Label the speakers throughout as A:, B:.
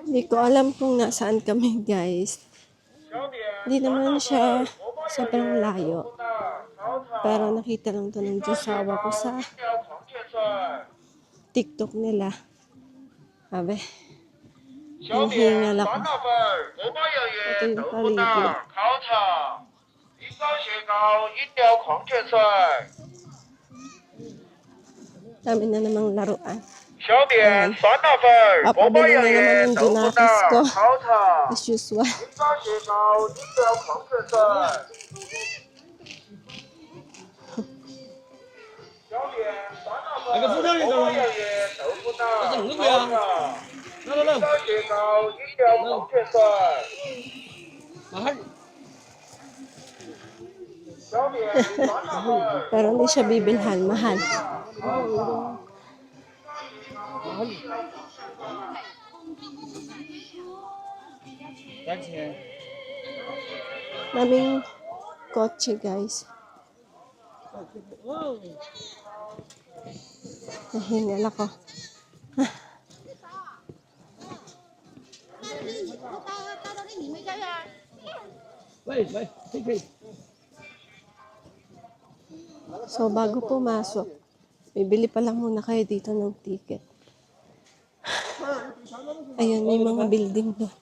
A: Hindi ko alam kung nasaan kami, guys. Hindi naman siya sobrang layo. Pero nakita lang to ng josawa ko sa TikTok nila. Sabi, hinihingal ako. Ito yung paligid. Dami na namang laruan. Ayan. Papabili na naman yung donatis ko. As usual. Pero hindi siya bibilhan. Mahal. Daming kotse, guys. Nahingal ako. So, bago pumasok, bibili pa lang muna kayo dito ng ticket. Ayun, may mga building doon.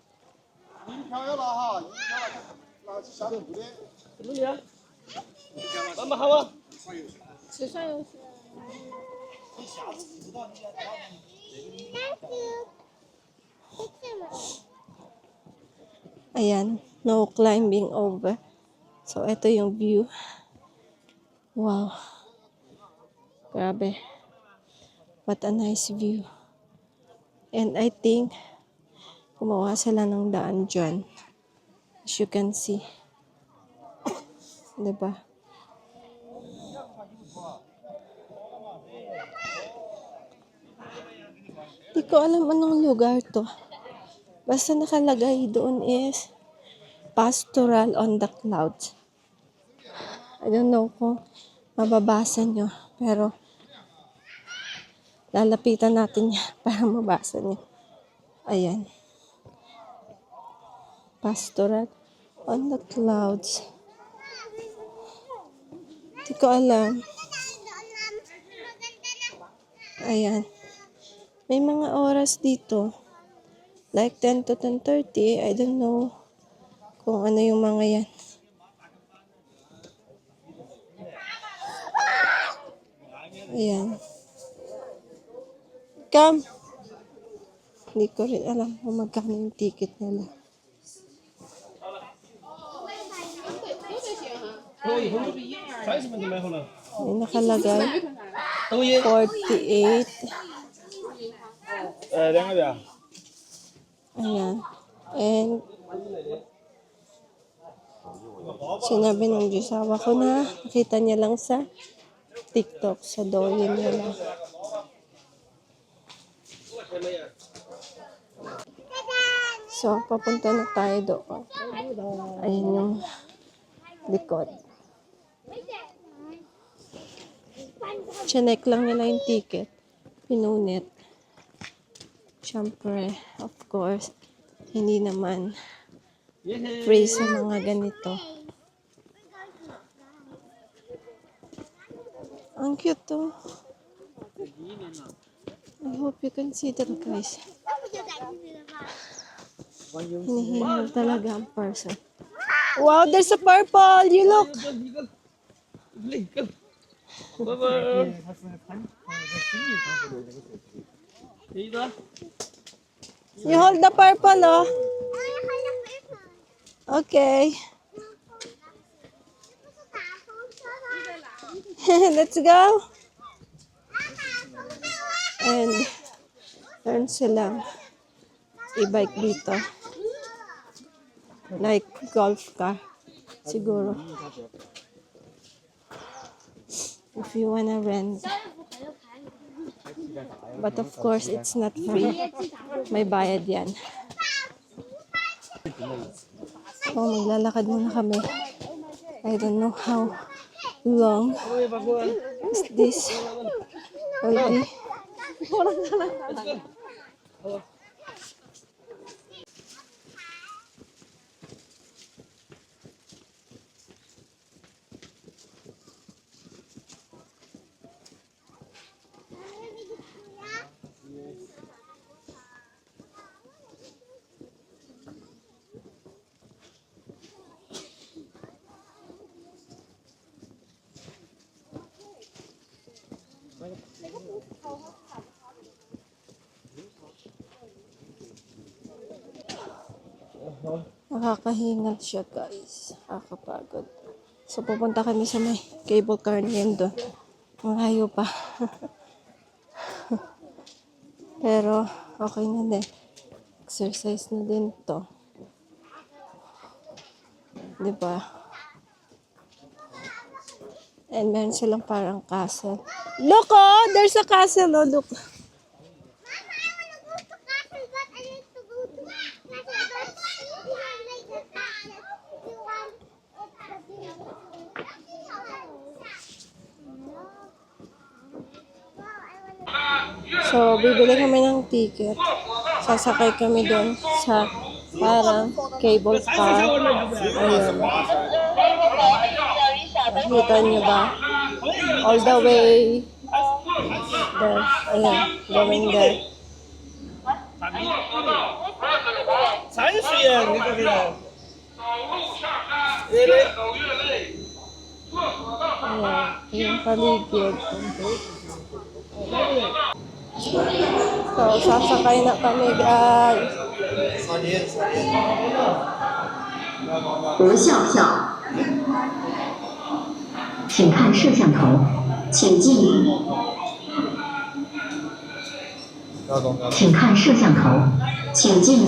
A: Ayan, no climbing over. So, ito yung view. Wow. Grabe. What a nice view. And I think, gumawa sila ng daan dyan. As you can see. Diba? Di ko alam anong lugar to. Basta nakalagay doon is Pastoral on the Clouds. I don't know kung mababasa nyo. Pero, lalapitan natin yan para mabasa nyo. Ayan. Pastoral on the Clouds. Hindi ko alam. Ayan. May mga oras dito. Like 10 to 10:30. I don't know kung ano yung mga yan. Ayan. Come. Hindi ko rin alam kung magkano yung ticket nila. May nakalagay 48. Ayan. And sinabi ng josawa ko na nakita niya lang sa TikTok, sa Douyin niya lang. So, papunta na tayo doon. Ayan yung likod. Chinek lang nila yung ticket. Pinunit. Siyempre, of course, hindi naman free sa mga ganito. Ang cute to. I hope you can see that, guys. Hinihingal talaga ang person. Wow, there's a purple! You look! You hold the purple, oh. Okay. Let's go. And turn silang e-bike dito. Like golf car. Siguro. If you wanna rent. But of course, it's not free. May bayad yan. Oh, maglalakad muna kami. I don't know how long is this will be. Nakakahingal siya, guys. Nakakapagod. So, pupunta kami sa may cable car niyan doon. Malayo pa. Pero, okay na din. Exercise na din to. Diba? And meron silang parang castle. Look, oh! There's a castle, oh! Look. So, bibili kami ng ticket. Sasakay kami doon sa parang cable car. Ayun. Nakita niyo ba? All the way there. Ayun. Going there.
B: 啥意思呀？你这个人，
A: Ayun. Yung paligid. So, sasakay na kami, guys.
C: 不笑笑，请看摄像头，请进。请看摄像头，请进。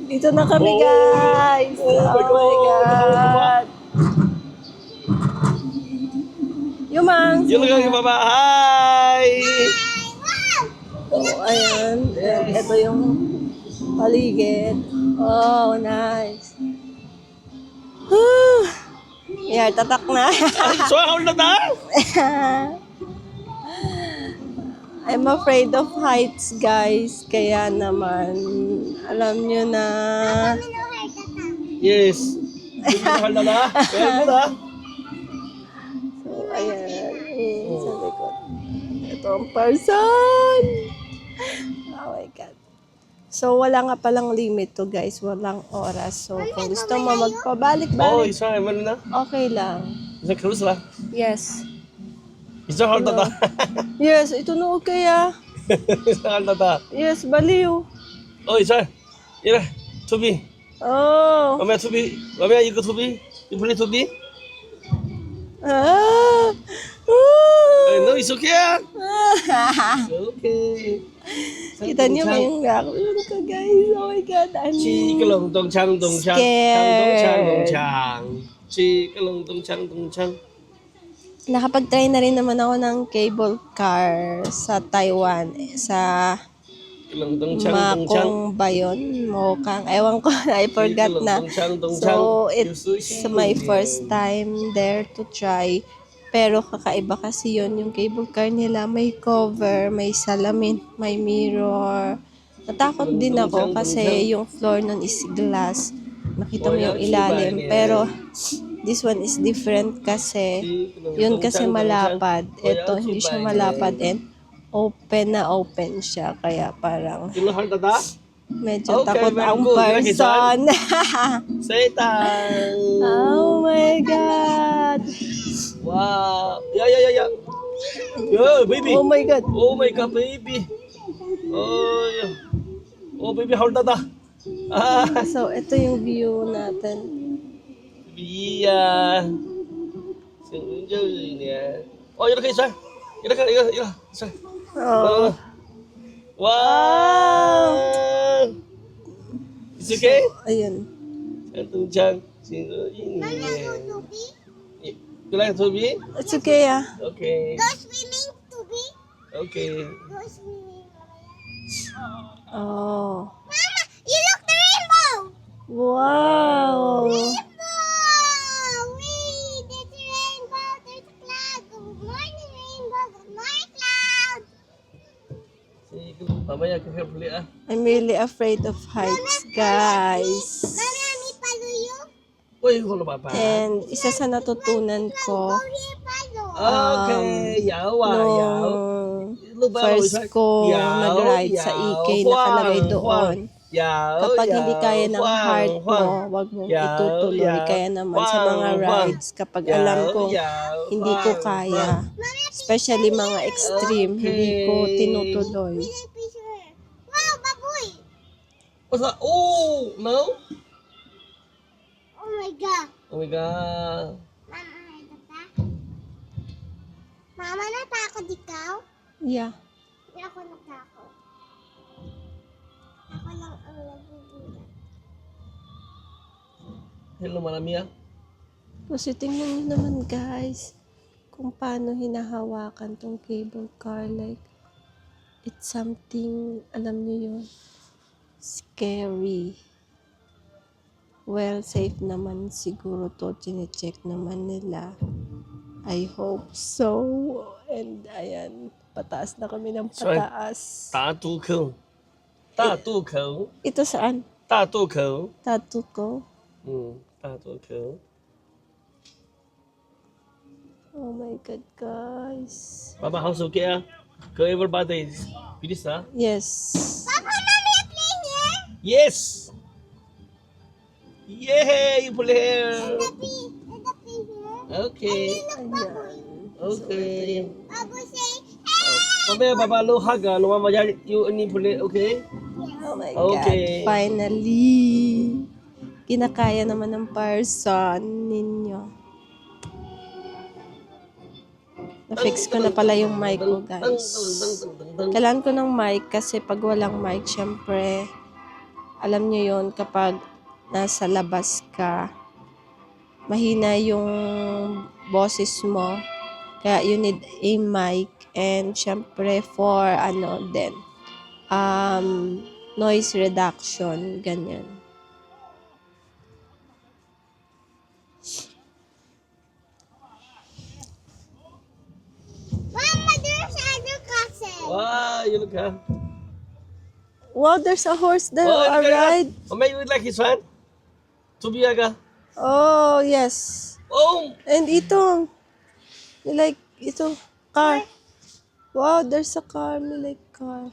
A: Dito na kami, guys. Oh my God. Yumang.
B: 有那个爸爸，嗨！
A: So, ayan. Ito yung paligid. Oh, nice. Yeah, tatak na.
B: 说好了的。
A: I'm afraid of heights, guys. Kaya naman, alam nyo na.
B: Yes. 好了的，好的。
A: So, ayan. Sa likod. Ito ang person. Oh my God. So, wala nga palang limit to, guys. Walang oras. So, kung gusto mo
B: 哦，
A: magpabalik-balik,
B: 你说什么呢？
A: okay lang.
B: 你在口死了？
A: Yes.
B: 你说好了的。
A: Yes, ito na okay ah.
B: 你说好了的。
A: Yes, baliw.
B: 哦，你说，你来，to be，
A: Oh.
B: 我们要 to be，我们要一个 to be，你不能 to be？
A: Ah.
B: No, it's okay 啊。Okay。
A: Kita niyo ba yung reaction ko, guys? Oh my God, I'm
B: 七个隆咚锵咚锵，锵咚锵咚锵，七个隆咚锵咚锵。
A: Nakapag-try na rin naman ako ng cable car sa Taiwan. Sa
B: 七个隆咚锵咚锵。
A: Makong ba yun? Mokang. Ewan ko, I forgot na. So, it's my first time there to try. Pero kakaiba kasi yun, yung cable car nila may cover, may salamin, may mirror. Natakot din ako kasi yung floor nun is glass. Nakita mo yung ilalim. Pero this one is different kasi yun kasi malapad. Ito hindi siya malapad and open na open siya. Kaya parang
B: 你们好了的。
A: medyo
B: Okay,
A: takot
B: very
A: ang
B: good.
A: person.
B: Satan.
A: Oh my God.
B: Wow. Ya. Yo, baby.
A: Oh my God.
B: Oh my God, baby. Oh, yeah. Oh, baby, hold on. Ah,
A: So, ito yung view natin.
B: iya. Oh, 이렇게 있어. 이거. 있어.
A: Oh.
B: Wow. It's okay?
A: Ayun.
B: 장동장 ini. You like to be?
A: It's okay ah.
B: Okay.
D: Go swimming to be.
B: Okay.
D: Go swimming.
A: Oh.
D: Mama, you look the rainbow.
A: Wow.
D: Rainbow. Wait, there's a rainbow. There's a cloud. Good morning, rainbow. Good morning, cloud.
B: Mamaya ka carefully ah.
A: I'm really afraid of heights, guys.
D: Mami, follow you.
B: Uy, wala ba pa?
A: And isa sa natutunan ko,
D: Here, follow.
B: Okay, yaw ah, yaw.
A: nung first ko nag-ride sa EK, nakalagay doon. Kapag hindi kaya ng heart mo, wag mong itutuloy. Kaya naman sa mga rides, kapag alam ko hindi ko kaya, especially mga extreme, hindi ko tinutuloy.
D: Take picture. Wow, baboy.
B: What's that? Oh, no?
D: Oh my God.
B: Oh my God.
D: Mama, ito. Mama, natakot ikaw?
A: Yeah.
D: Hindi ako natakot. Ako lang ang nagugulat.
B: Hello, Malamia.
A: Kasi tingnan nyo naman guys, kung paano hinahawakan tong cable car. Like, it's something, alam nyo yun, scary. Well, safe naman siguro to, chinecheck naman nila. I hope so. And ayan, pataas na kami ng pataas.
B: 大渡口，大渡口，
A: Ito saan?
B: 大渡口，
A: Tattoo ko?
B: 大渡口。
A: Oh my God, guys.
B: Papa, how's okay ah? Go everybody. Please ah?
A: Yes.
D: Papa, mommy, are playing here?
B: Yes! Yay! You play here!
D: The pee here.
B: Okay.
A: Ayan.
B: Okay.
D: Baboy say,
B: Mamaya, babalo hug ah. Lumamaya, you only play, okay?
A: Oh my
B: Okay.
A: God, finally. Kinakaya naman ng person ninyo. Na-fix ko na pala yung mic ko, guys. Kailangan ko ng mic kasi pag walang mic, syempre, alam nyo yon kapag nasa labas ka, mahina yung boses mo. Kaya you need a mic and syempre for noise reduction, ganyan.
D: Mama, there's other castle.
B: Wow, you look ah.
A: Wow, there's a horse there,
B: Oh,
A: alright.
B: Mamaya, you like this one? Tubiyaga.
A: Oh, yes.
B: Oh!
A: And ito, you like ito, car. Wow, there's a car, me like car.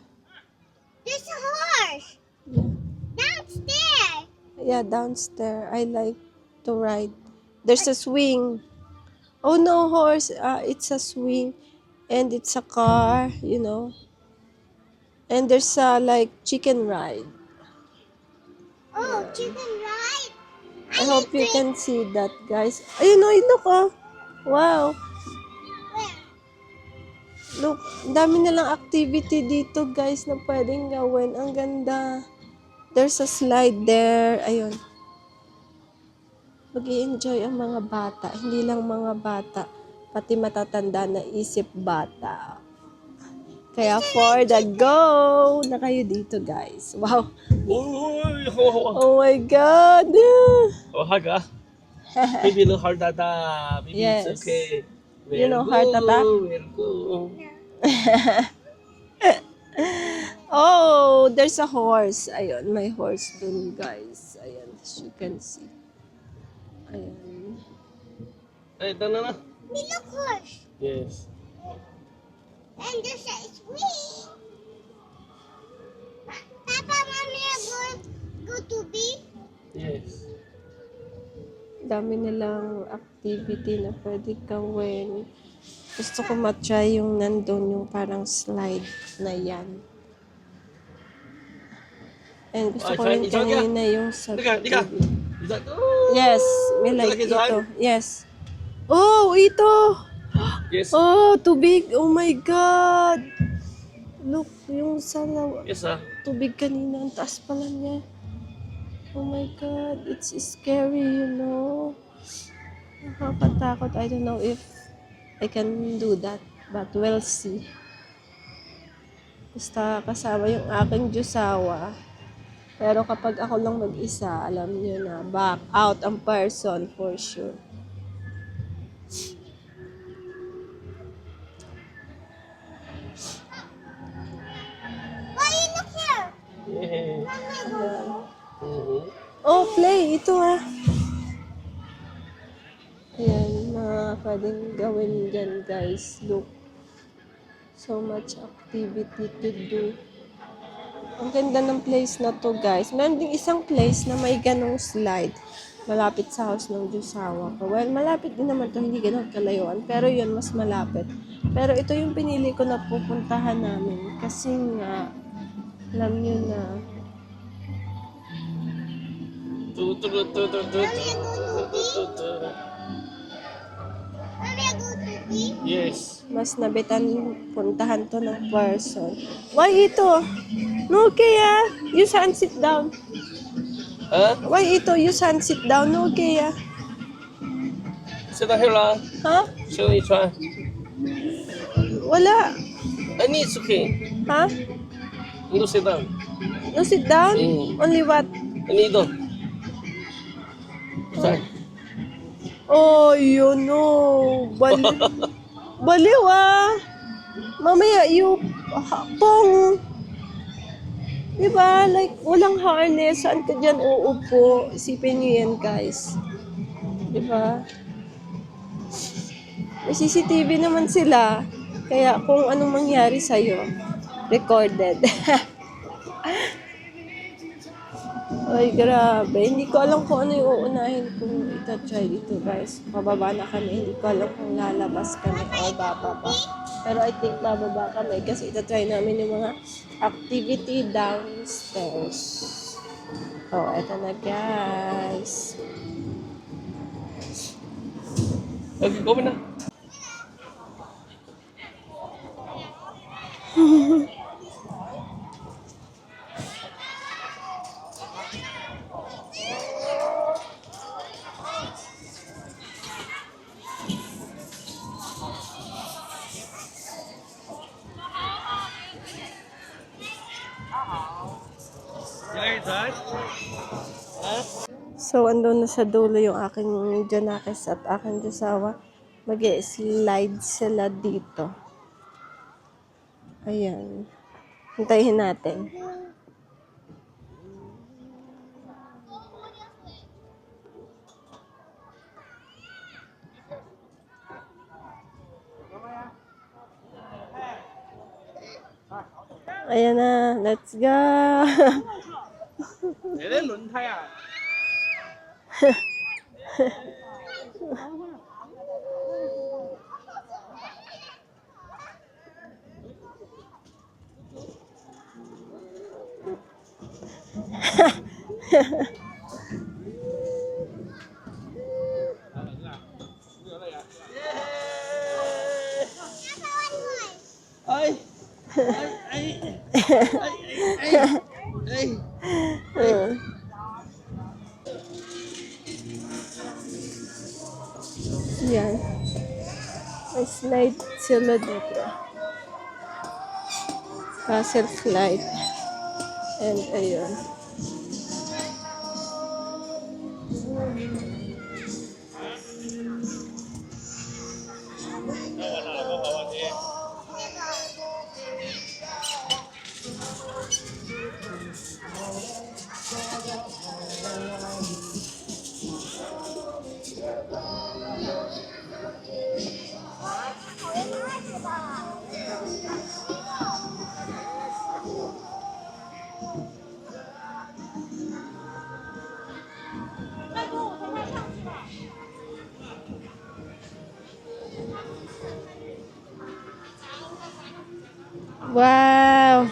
D: There's a horse
A: Yeah.
D: downstairs.
A: Yeah, downstairs. I like to ride. There's a swing. Oh no, horse. It's a swing. And it's a car, you know. And there's a like chicken ride.
D: Oh, chicken ride.
A: I hope you can see that, guys. Ayun no, look oh. Wow.
D: Where?
A: Look, ang dami nilang activity dito, guys, na pwedeng gawin. Ang ganda. There's a slide there. Ayun. Mag-i-enjoy ang mga bata. Hindi lang mga bata. Pati matatanda na isip bata. Kaya for the go na kayo dito, guys. Wow. Oh my God.
B: Oh, hug ah. Baby, no heart attack. Baby,
A: Yes.
B: it's okay.
A: You know heart attack?
B: Very good.
A: Oh, there's a horse. Ayun, may horse dun, guys. Ayan, as you can see. Ayan.
B: Eh, ito na na.
D: We look horse.
B: Yes.
D: And there's a swing. Papa, mommy are go to be.
B: Yes.
A: Dami nilang activity na pwede gawin. Gusto ko matry yung nandun, yung parang slide na yan. And gusto ko rin kanina yung sa
B: Dika.
A: tubig.
B: Is that? Oh.
A: Yes, may like
B: Lagi
A: ito.
B: saan?
A: Yes. Oh, ito!
B: Yes.
A: Oh, tubig! Oh my God! Look, yung sa
B: Yes ah.
A: tubig kanina, ang taas pala niya. Oh my God, it's scary, you know. Nakakatakot. I don't know if I can do that, but we'll see. Basta kasama yung aking Diyosawa. Pero kapag ako lang mag-isa, alam niyo na, back out ang person for sure.
D: Why you look here?
B: Yeah.
D: Mommy, go.
B: Mhm.
A: Oh, play. Ito ah. pwedeng gawin dyan, guys. Look. So much activity to do. Ang ganda ng place na to, guys. Meron ding isang place na may ganong slide. Malapit sa house ng Jusawa ko. Well, malapit din naman to, hindi ganun kalayuan. Pero yun, mas malapit. Pero ito yung pinili ko na pupuntahan namin. Kasi nga, alam nyo na,
D: Mommy, I go to pee.
B: Yes.
A: mas nabitan puntahan to ng person. Why ito? No, Kaya. You saan sit down.
B: Huh?
A: Why ito? You saan sit down. No, Kaya.
B: Sit down here lah.
A: Ha?
B: Show me try.
A: Wala.
B: Any it's okay.
A: Ha?
B: You sit down.
A: No, sit down? Only what?
B: Any do. Try.
A: Oh, yun no. Baliw ah. Mamaya you pong. Diba? Like, walang harness. Saan ka dyan uupo? Isipin nyo yan, guys. Diba? May CCTV naman sila. Kaya kung anong mangyari sa'yo, recorded. Ay, grabe. Hindi ko alam kung ano yung uunahin kung ita-try dito, guys. Pababa na kami. Hindi ko alam kung lalabas kami o bababa. Pero I think bababa kami kasi ita-try namin yung mga activity downstairs. Oh, eto na, guys.
B: Okay, go na.
A: So, andun na sa dulo yung aking Janakis at aking Josawa. Mag-slide sila dito. Ayan. Hintayin natin. Ayan na. Let's go!
B: 你的轮胎啊？ 哎
A: Yan. May slide sila dito. Castle slide. And ayun. Wow!，OK。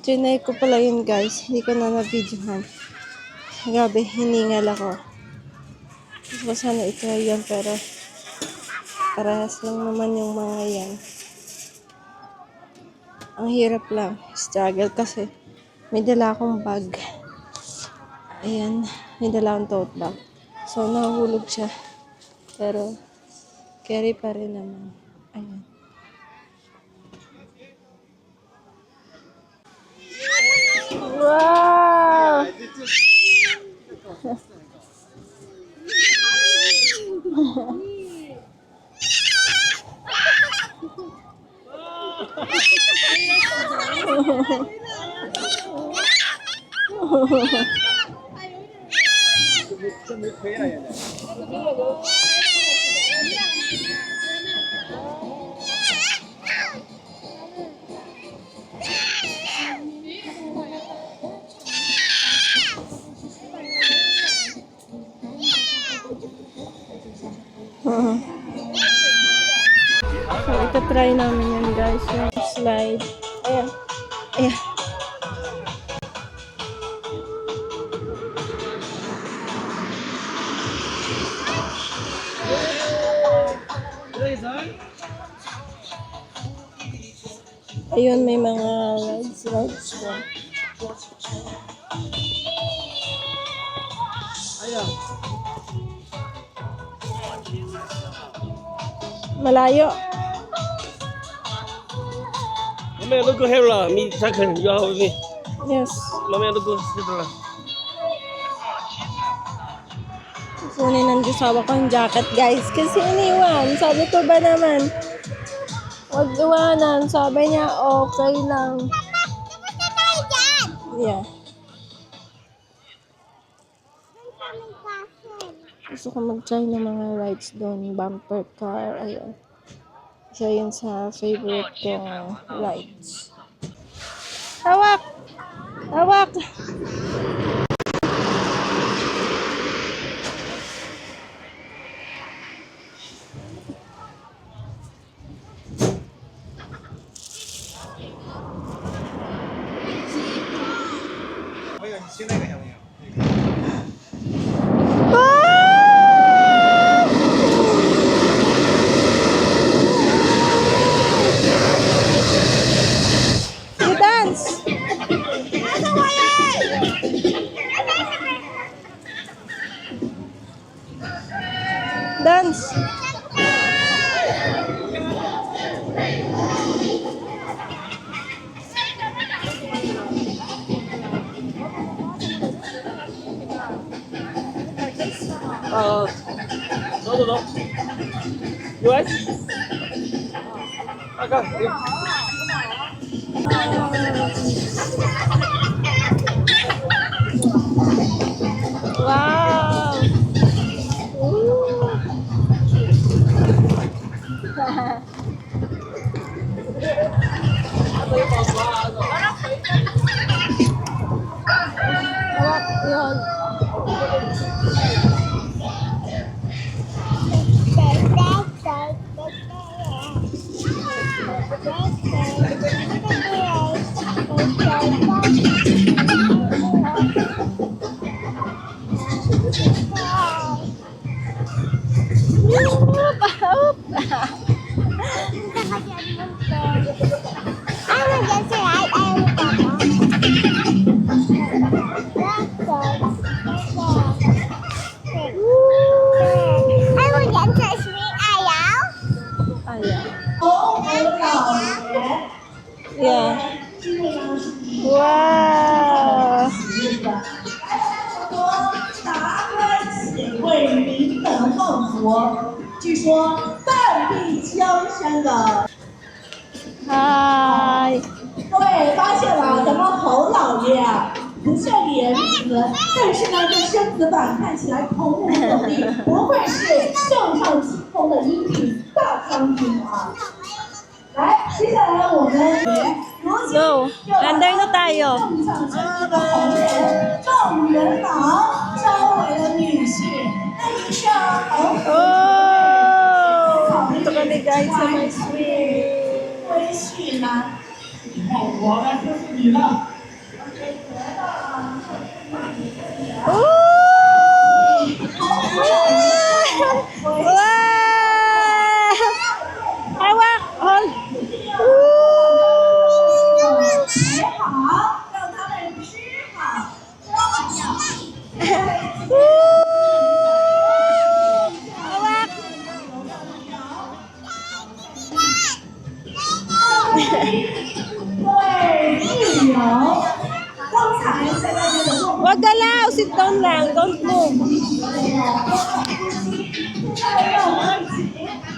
A: Trinay ko pala yun, guys. Hindi ko na na-videohan. Grabe, hiningal ako. Gusto ko sana itry yan, pero parehas lang naman yung mga yan. Ang hirap lang. Struggle kasi may dala akong bag. Ayan, may dala akong tote bag. So, nahulog siya. Pero, carry pa rin naman. Ayan. Wow!
B: 这没亏了现在。
A: So, ito try namin yan guys, yung slide. Ayan. Ayan. Ayun, may mga rides doon. Malayo.
B: Mamaya look here lah, mi second you have me.
A: Yes.
B: Mamaya look dito lah.
A: Kunin ng jowa ko yung jacket guys. Kasi iniwan. Sabi ko ba naman, huwag iwanan. Sabi niya, okay lang.
D: Tapos na tayo dyan!
A: Yeah.
D: Ang kaming castle.
A: Gusto ko mag-try ng mga rides doon. Bumper car. Ayun. Isa yun sa favorite kong rides. Hawak! Hawak! You dance! Dance!
B: No. You guys? Agak.
A: Wow! Ooh. Hawak yun. Yeah. Wow.
E: 达官显贵名门望族，据说半壁江山的。
A: Hi.
E: 各位发现了，咱们侯老爷啊，不像李仁慈，但是呢，这身子板看起来孔武有力，不愧是项上清风的英俊大将军啊！来，接下来我们如今
A: Go. Under na tayo.
E: 正向前的红人赵元朗招来了女婿，那一上红
A: Oh! Ito kami guys sa my swing.
E: 微婿男。
C: 我来说是你了。
A: Wow! Hawak! Hold!
E: 摆好，让他们吃好。
A: Hawak!
E: 对，室友，刚才在外面的动
A: Wag galaw! Sit down lang. Don't move.
E: 现在让我们一起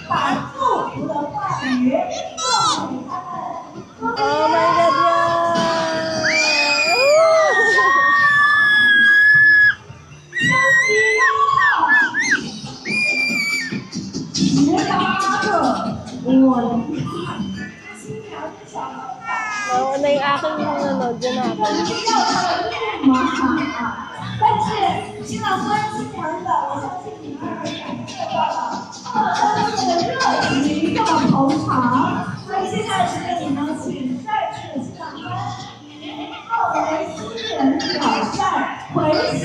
E: 把祝福的话语告诉他们。
A: Oh my God, yeah!
E: 不是要他的命吗？但是新郎官新娘的，我相信你们也感受到了当时的热情这么捧场。所以接下来时间，你们请在场的新郎官作为新人挑战回席，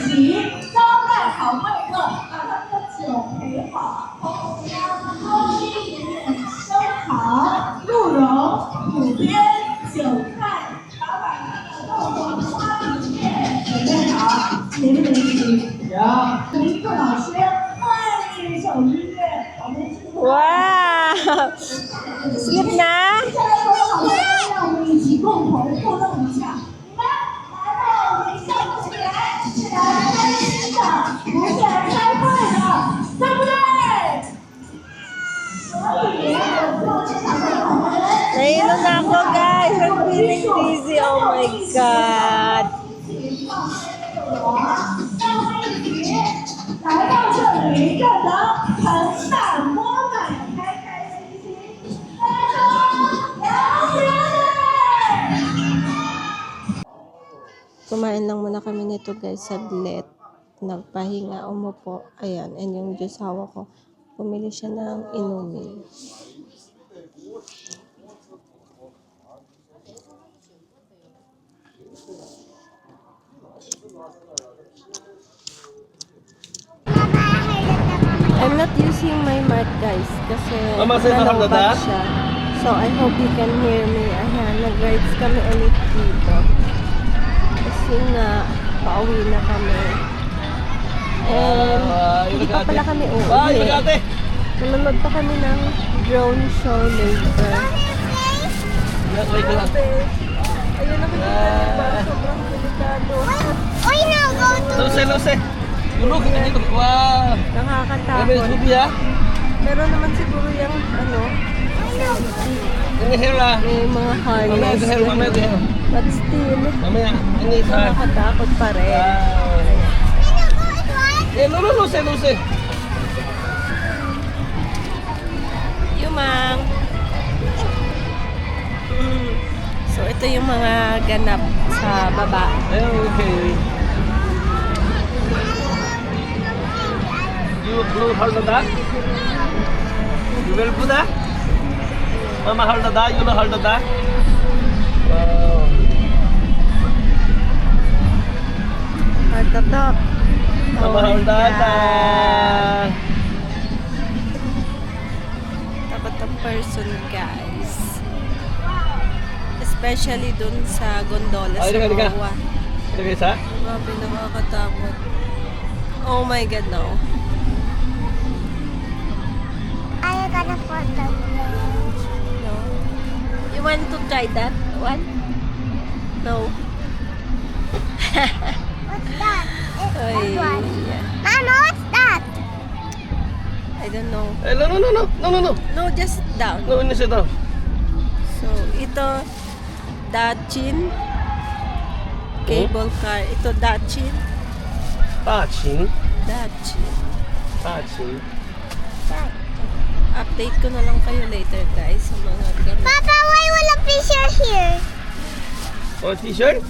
E: 招待好贵客，把他们的酒陪好，同时呢，多滴一点点生糖、鹿茸、土鳖、韭菜，把晚上的豆黄花里面准备好，联不联系？行。林克老师换一首音乐，我们进入。
A: 哇，sleep นะ
E: 接下来所有好朋友们，让我们一起共同互动一下。你们来到我们项目这里来，是来开心的，不是来开会的，对不对？所以，我现场的好朋友们，
A: Naiinom na ako, guys. I'm feeling dizzy. Oh my God.
E: 一起放声给我，让我们一起来到这里，就能盆满钵满，开开心心。大家说，摇不摇嘞？
A: Kumain lang muna kami nito guys, saglit. Nagpahinga, umupo. Ayan, and yung jusawa ko, pumili siya ng inumin. I'm not using my mic guys kasi
B: Mama, say mahal na
A: nalungkot
B: da?
A: siya. So I hope you can hear me. Ayan, nag-rides kami ulit dito. Kasi nga, pauwi na kami. And hindi pa pala kami
B: Bye,
A: uuwi.
B: Magate!
A: Nanonood pa kami ng drone show later.
B: Wait lang.
A: Ayun, nakikita niyo ba? Sobrang delikado.
D: Oy, now go to.
B: Luce, Luce! Tulog, hindi ko. Wow! May
A: Nakakatakot.
B: Scoopy ha?
A: Meron naman siguro yung ano,
B: Ini hair lah.
A: may mga
B: Mamaya
A: harness.
B: the hair, mamaya the hair.
A: But still,
B: Mamaya, ini sa.
A: nakakatakot pa rin.
B: Eh, Luce, Luce!
A: Yumang. So, ito yung mga ganap sa baba.
B: Okay. You hold that? You will put that? Mama hold that, you hold that? Wow.
A: Heart attack.
B: Mama
A: my
B: hold that.
A: God. Takot ang person, guys. Especially dun sa gondola
B: Ay,
A: sa
B: halika.
A: Goa.
B: Ito guys ha?
A: Grabe, nakakatakot. Oh my God, no.
D: I got a photo.
A: No. You want to try that one? No.
D: What's that?
A: Ay,
D: That one.
A: yeah.
D: Mama, what's that?
A: I don't know.
B: Eh, no.
A: No, just sit down.
B: No, ini sit down.
A: So, ito, Dachin. Cable car. Ito, Dachin.
B: Dachin.
A: Dachin. Update ko na lang kayo later, guys, sa mga ganun.
D: Papa, why will a fisher here?
B: Oh, t-shirt?